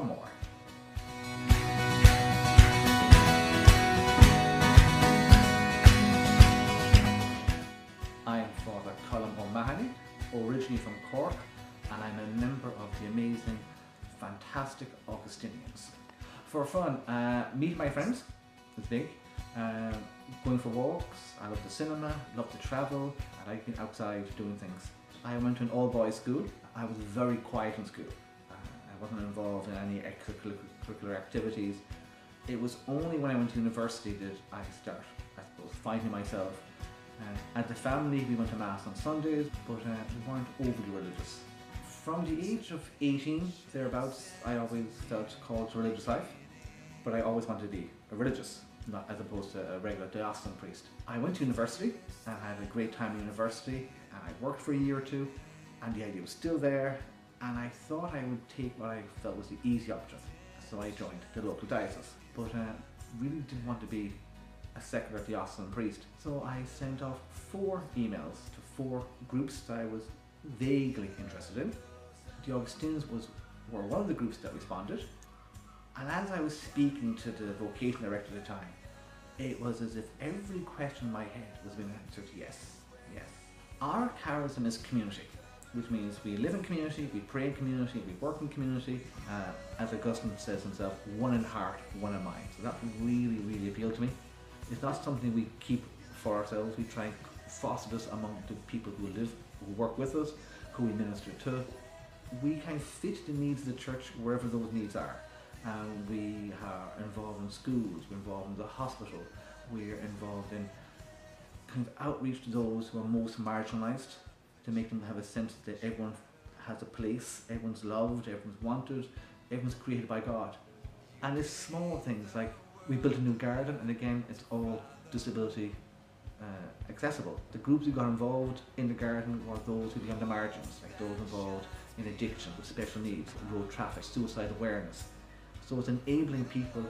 more. I am Father Colm, originally from Cork, and I'm a member of the amazing, fantastic Augustinians. For fun, meet my friends, it's big. Going for walks, I love the cinema, love to travel, and I've been outside doing things. I went to an all-boys school. I was very quiet in school. I wasn't involved in any extracurricular activities. It was only when I went to university that I start, I suppose, finding myself. As a family, we went to Mass on Sundays, but we weren't overly religious. From the age of 18, thereabouts, I always felt called to religious life, but I always wanted to be a religious, not as opposed to a regular diocesan priest. I went to university and had a great time at university, and I worked for a year or two, and the idea was still there, and I thought I would take what I felt was the easy option. So I joined the local diocese, but really didn't want to be a secular diocesan priest. So I sent off 4 emails to 4 groups that I was vaguely interested in. The Augustinians were one of the groups that responded. And as I was speaking to the vocation director at the time, it was as if every question in my head was being answered yes, yes. Our charism is community, which means we live in community, we pray in community, we work in community. As Augustine says himself, one in heart, one in mind. So that really, really appealed to me. It's not something we keep for ourselves. We try and foster this among the people who live, who work with us, who we minister to. We can fit the needs of the church wherever those needs are. We are involved in schools, we're involved in the hospital, we're involved in kind of outreach to those who are most marginalised, to make them have a sense that everyone has a place, everyone's loved, everyone's wanted, everyone's created by God. And it's small things like we built a new garden, and again it's all disability accessible. The groups who got involved in the garden were those who be on the margins, like those involved in addiction, with special needs, road traffic, suicide awareness. So it's enabling people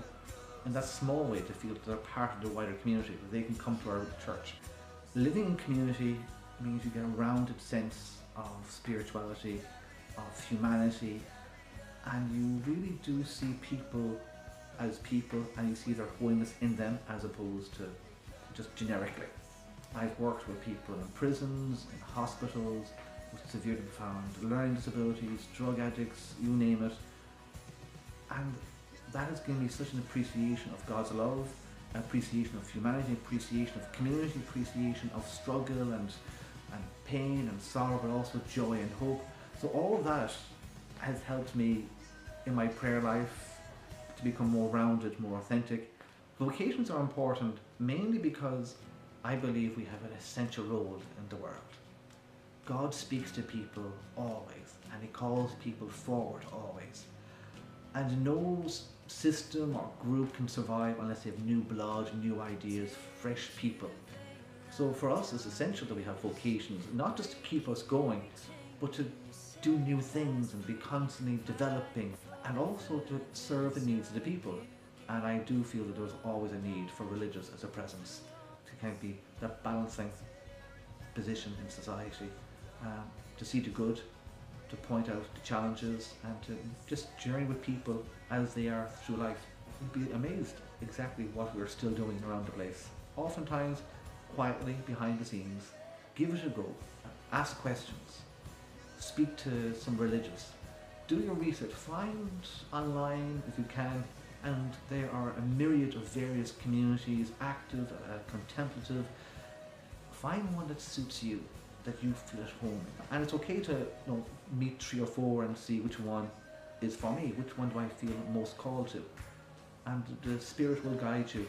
in that small way to feel that they're part of the wider community, that they can come to our church. Living in community means you get a rounded sense of spirituality, of humanity, and you really do see people as people, and you see their holiness in them as opposed to just generically. I've worked with people in prisons, in hospitals, with severely profound learning disabilities, drug addicts, you name it. And that has given me such an appreciation of God's love, an appreciation of humanity, appreciation of community, appreciation of struggle and pain and sorrow, but also joy and hope. So all of that has helped me in my prayer life to become more rounded, more authentic. Vocations are important mainly because I believe we have an essential role in the world. God speaks to people always, and He calls people forward always. And no system or group can survive unless they have new blood, new ideas, fresh people. So for us it's essential that we have vocations, not just to keep us going, but to do new things and be constantly developing, and also to serve the needs of the people. And I do feel that there's always a need for religious as a presence, to kind of be that balancing position in society, to see the good, to point out the challenges, and to just journey with people as they are through life. You'd be amazed exactly what we're still doing around the place. Oftentimes, quietly, behind the scenes. Give it a go. Ask questions. Speak to some religious. Do your research. Find online if you can, and there are a myriad of various communities, active, contemplative. Find one that suits you, that you feel at home in. And it's okay to meet 3 or 4 and see which one is for me, which one do I feel most called to. And the Spirit will guide you